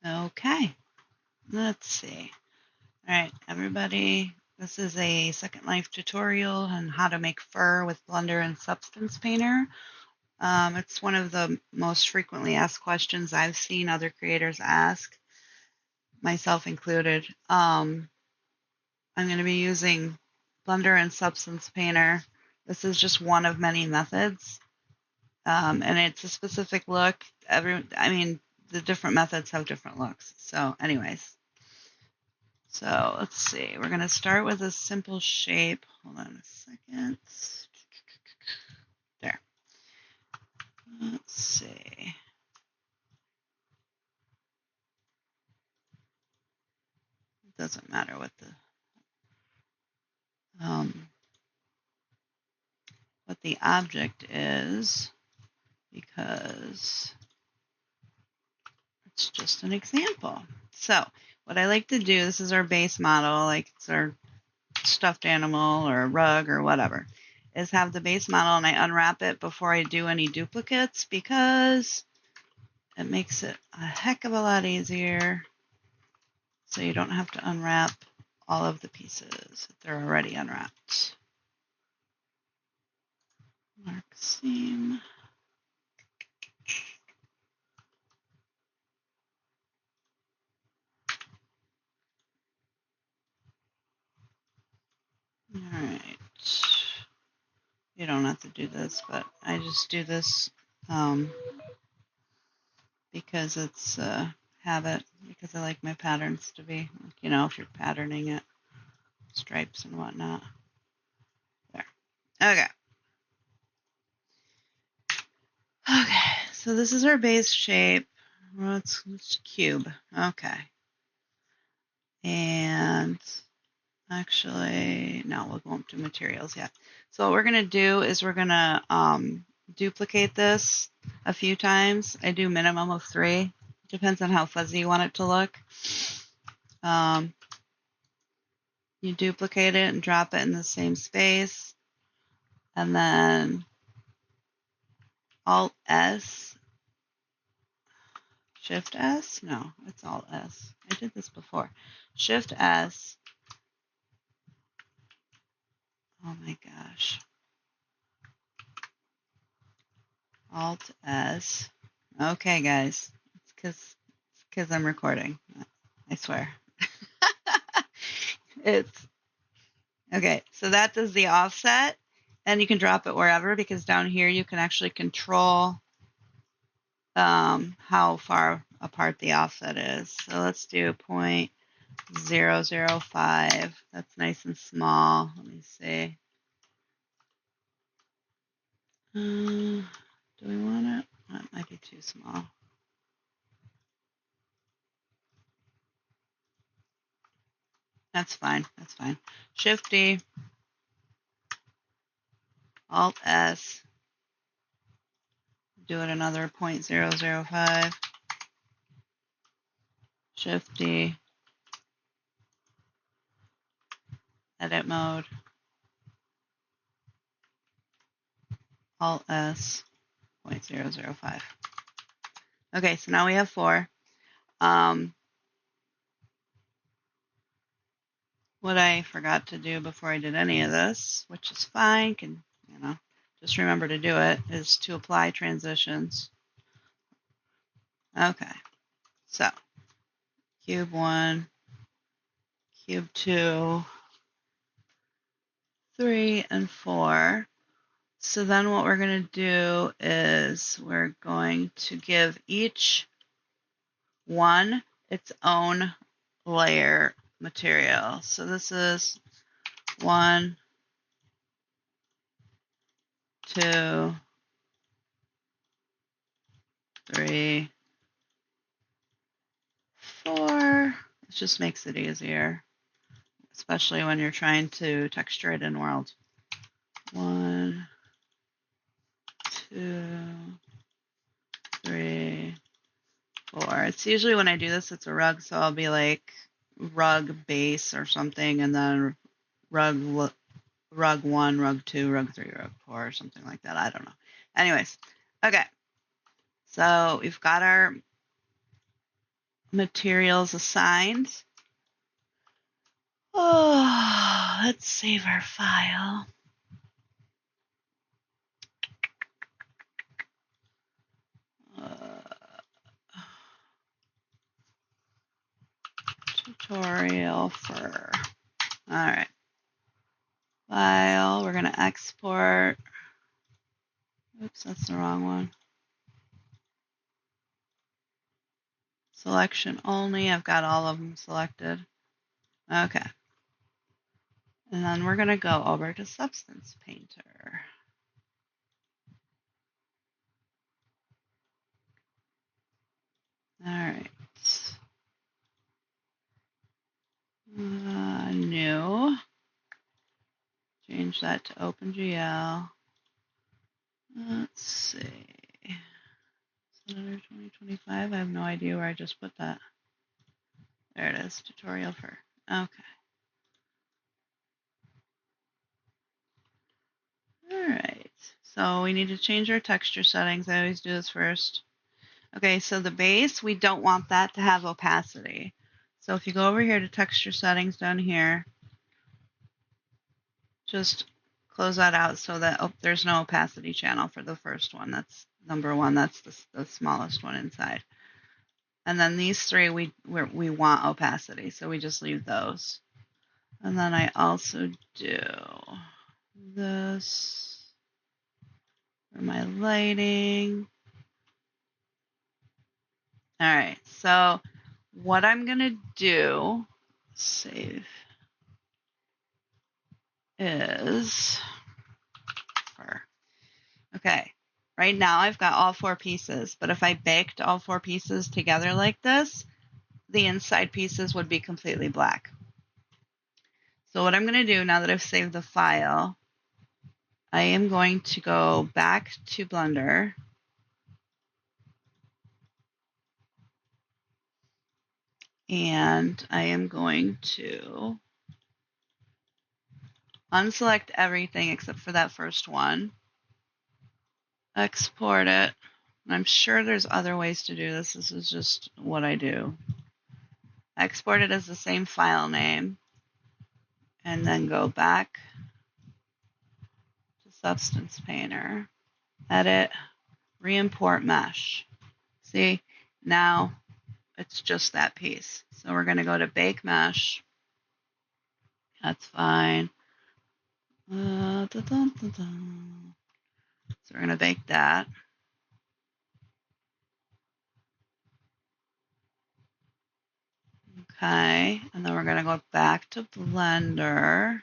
Okay, let's see. All right, everybody, this is a Second Life tutorial on how to make fur with Blender and Substance Painter. It's one of the most frequently asked questions I've seen other creators ask, myself included. I'm going to be using Blender and Substance Painter. This is just one of many methods, and it's a specific look. The different methods have different looks. So anyways, so let's see. We're going to start with a simple shape. Hold on a second. There. Let's see. It doesn't matter what the object is, because it's just an example. So what I like to do, this is our base model, like it's our stuffed animal or a rug or whatever, is have the base model and I unwrap it before I do any duplicates, because it makes it a heck of a lot easier. So you don't have to unwrap all of the pieces. They're already unwrapped. Mark seam. All right. You don't have to do this, but I just do this because it's a habit, because I like my patterns to be, if you're patterning it, stripes and whatnot. There. Okay. Okay, so this is our base shape. Well, it's a cube. Okay. And actually, no, we'll go up to materials yet. So what we're going to do is we're going to duplicate this a few times. I do minimum of 3. Depends on how fuzzy you want it to look. You duplicate it and drop it in the same space. And then Alt S, Shift S? No, it's Alt S. I did this before. Shift S. Oh my gosh. Alt S. Okay, guys. It's because I'm recording. I swear. It's okay. So that does the offset, and you can drop it wherever, because down here you can actually control how far apart the offset is. So let's do 0.005. That's nice and small. Let me see. Do we want it? That might be too small. That's fine. That's fine. Shift D, Alt S, do it another 0.005. Shift D, edit mode, Alt S, 0.005. Okay, so now we have 4. What I forgot to do before I did any of this, which is fine, can, just remember to do it, is to apply transitions. Okay, so cube 1, cube 2, 3, and 4. So then what we're going to do is we're going to give each one its own layer material. So this is 1, 2, 3, 4. It just makes it easier, especially when you're trying to texture it in World. 1, 2, 3, 4. It's usually when I do this, it's a rug, so I'll be like rug base or something, and then rug 1, rug 2, rug 3, rug 4, or something like that. I don't know. Anyways, okay. So we've got our materials assigned. Oh, let's save our file. Tutorial for, all right. File, we're gonna export. Oops, that's the wrong one. Selection only, I've got all of them selected. Okay. And then we're gonna go over to Substance Painter. All right. New. Change that to OpenGL. Let's see. Under 2025. I have no idea where I just put that. There it is. Tutorial for. Okay. All right. So we need to change our texture settings. I always do this first. Okay, so the base, we don't want that to have opacity. So if you go over here to texture settings down here, just close that out so that there's no opacity channel for the first one. That's number one. That's the smallest one inside. And then these three, we want opacity, so we just leave those. And then I also do this for my lighting. All right, so what I'm gonna do, save, is for, okay, right now I've got all four pieces, but if I baked all four pieces together like this, the inside pieces would be completely black. So what I'm gonna do now that I've saved the file, I am going to go back to Blender. And I am going to unselect everything except for that first one. Export it. I'm sure there's other ways to do this. This is just what I do. Export it as the same file name. And then go back to Substance Painter. Edit. Re-import mesh. See, now it's just that piece. So we're going to go to Bake Mesh. That's fine. So we're going to bake that. Okay, and then we're going to go back to Blender.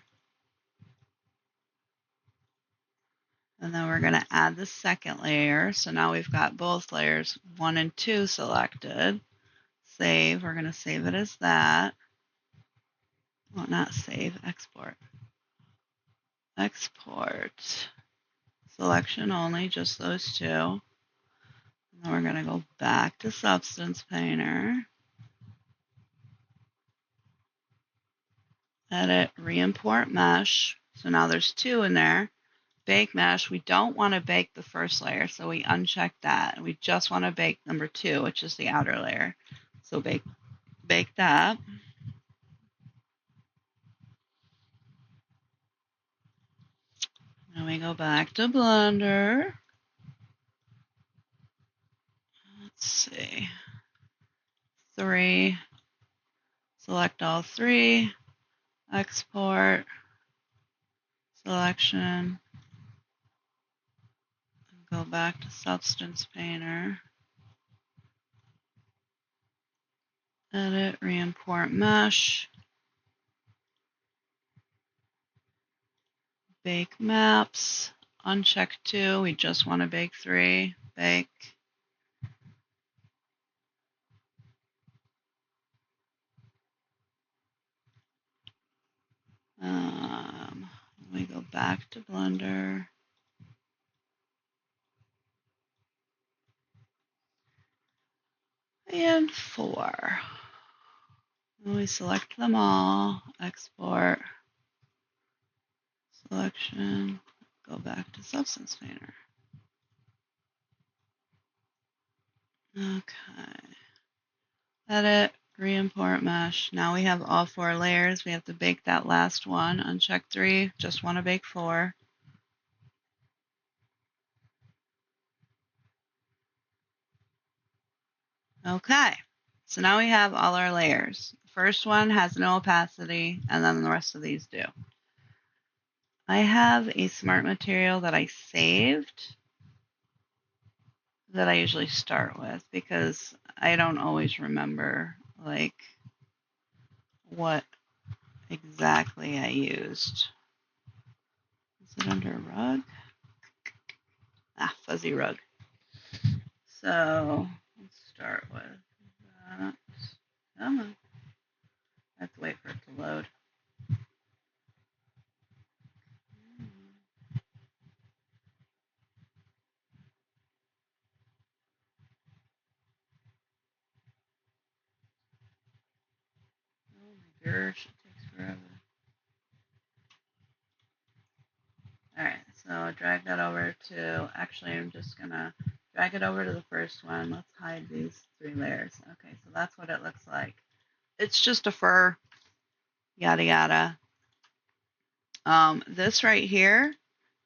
And then we're going to add the second layer. So now we've got both layers 1 and 2 selected. Save, we're going to save it as that. Well, not save, export. Export. Selection only, just those two. And then we're going to go back to Substance Painter. Edit, re-import mesh. So now there's two in there. Bake mesh, we don't want to bake the first layer, so we uncheck that. We just want to bake number 2, which is the outer layer. So bake that. Now we go back to Blender. Let's see. 3. Select all 3. Export. Selection. Go back to Substance Painter. Edit, re-import mesh. Bake maps. Uncheck 2. We just want to bake 3. Bake. We go back to Blender. And 4. And we select them all, export, selection, go back to Substance Painter. Okay. Edit, re-import mesh. Now we have all 4 layers. We have to bake that last one. Uncheck 3, just want to bake 4. Okay, so now we have all our layers. The first one has no opacity, and then the rest of these do. I have a smart material that I saved that I usually start with because I don't always remember like what exactly I used. Is it under rug? Fuzzy rug. So let's start with that. Come on. I have to wait for it to load. Oh my gosh, it takes forever. All right, so drag that over to, actually I'm just gonna drag it over to the first one. Let's hide these 3 layers. Okay, so that's what it looks like. It's just a fur, yada yada. This right here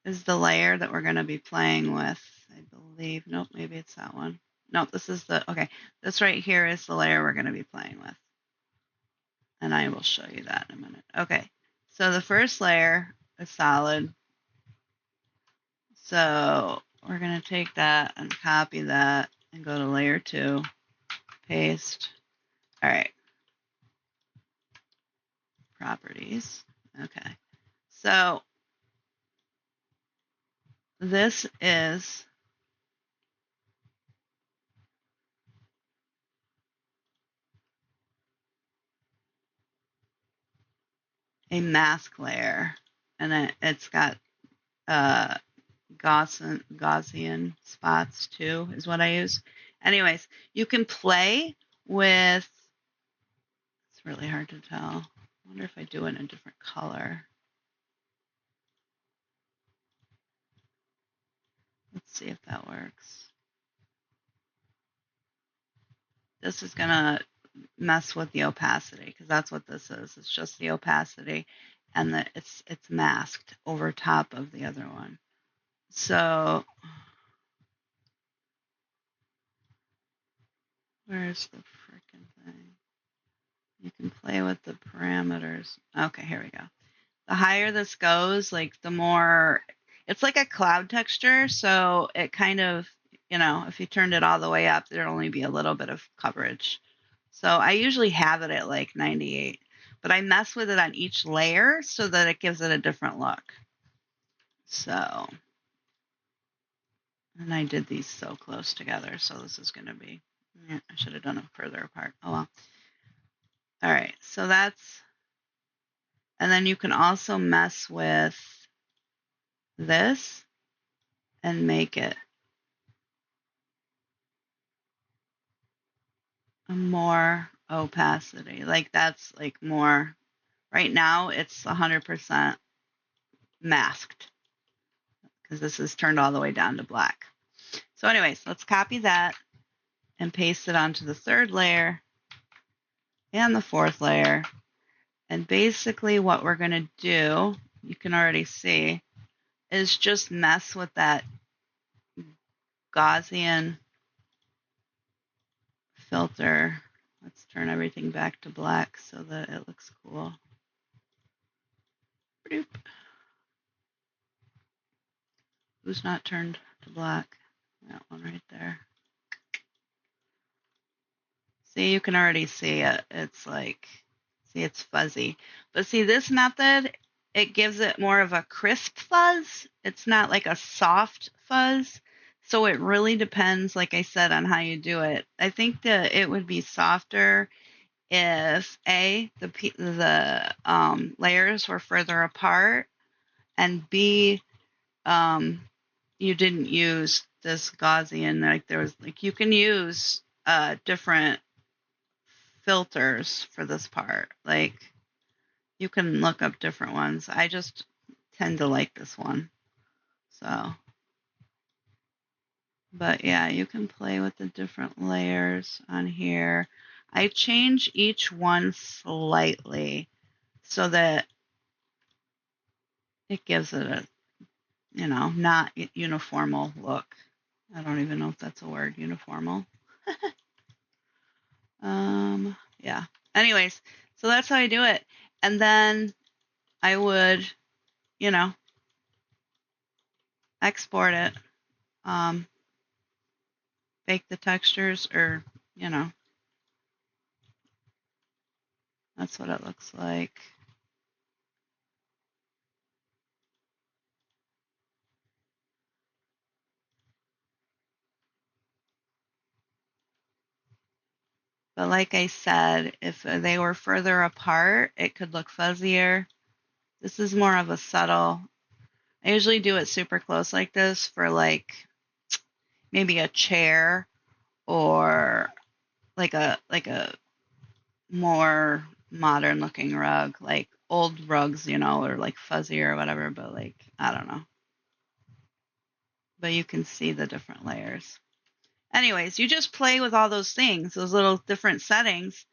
is the layer that we're gonna be playing with, I believe. Nope, maybe it's that one. Nope, this is the, okay, this right here is the layer we're gonna be playing with. And I will show you that in a minute. Okay, so the first layer is solid. So we're going to take that and copy that and go to layer 2, paste. All right, properties. Okay, so this is a mask layer, and it's got Gaussian spots too, is what I use. Anyways, you can play with, it's really hard to tell. I wonder if I do it in a different color. Let's see if that works. This is going to mess with the opacity because that's what this is. It's just the opacity, and it's masked over top of the other one. So where's the freaking thing? You can play with the parameters. Okay, here we go. The higher this goes, like the more, it's like a cloud texture. So it kind of, if you turned it all the way up, there'd only be a little bit of coverage. So I usually have it at like 98, but I mess with it on each layer so that it gives it a different look. So, and I did these so close together. So this is going to be, I should have done it further apart. Oh well. All right. So that's, and then you can also mess with this and make it a more opacity. Like that's like more, right now it's 100% masked because this is turned all the way down to black. So anyways, let's copy that and paste it onto the 3rd layer and the 4th layer. And basically what we're going to do, you can already see, is just mess with that Gaussian filter. Let's turn everything back to black so that it looks cool. Bloop. Who's not turned to black? That one right there. See, you can already see it. It's like, see, it's fuzzy. But see, this method, it gives it more of a crisp fuzz. It's not like a soft fuzz. So it really depends, like I said, on how you do it. I think that it would be softer if the layers were further apart, and B, you didn't use this Gaussian. Like there was, like you can use different filters for this part. Like you can look up different ones. I just tend to like this one. So, but yeah, you can play with the different layers on here. I change each one slightly so that it gives it a, not uniformal look. I don't even know if that's a word, uniformal. Yeah. Anyways, so that's how I do it. And then I would, you know, export it, bake the textures, or, you know, that's what it looks like. But like I said, if they were further apart, it could look fuzzier. This is more of a subtle. I usually do it super close like this for like maybe a chair or like a more modern looking rug, like old rugs, or like fuzzy or whatever, but like I don't know. But you can see the different layers. Anyways, you just play with all those things, those little different settings,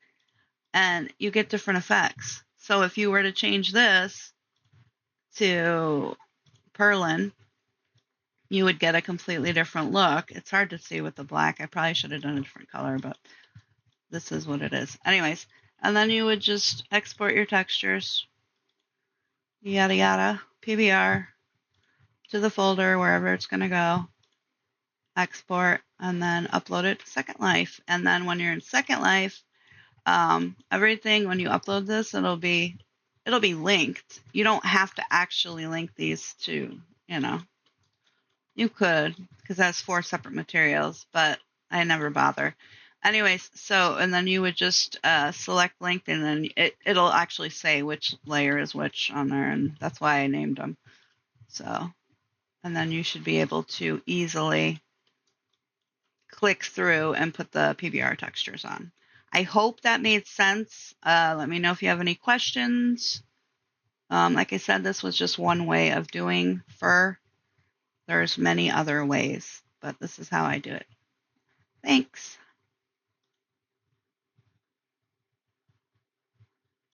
and you get different effects. So if you were to change this to Perlin, you would get a completely different look. It's hard to see with the black. I probably should have done a different color, but this is what it is. Anyways, and then you would just export your textures, yada yada, PBR, to the folder, wherever it's going to go, export, and then upload it to Second Life. And then when you're in Second Life, everything, when you upload this, it'll be linked. You don't have to actually link these to, you could, because that's 4 separate materials, but I never bother. Anyways, so, and then you would just select link, and then it'll actually say which layer is which on there, and that's why I named them. So, and then you should be able to easily click through and put the PBR textures on. I hope that made sense. Let me know if you have any questions. Like I said, this was just one way of doing fur. There's many other ways, but this is how I do it. Thanks.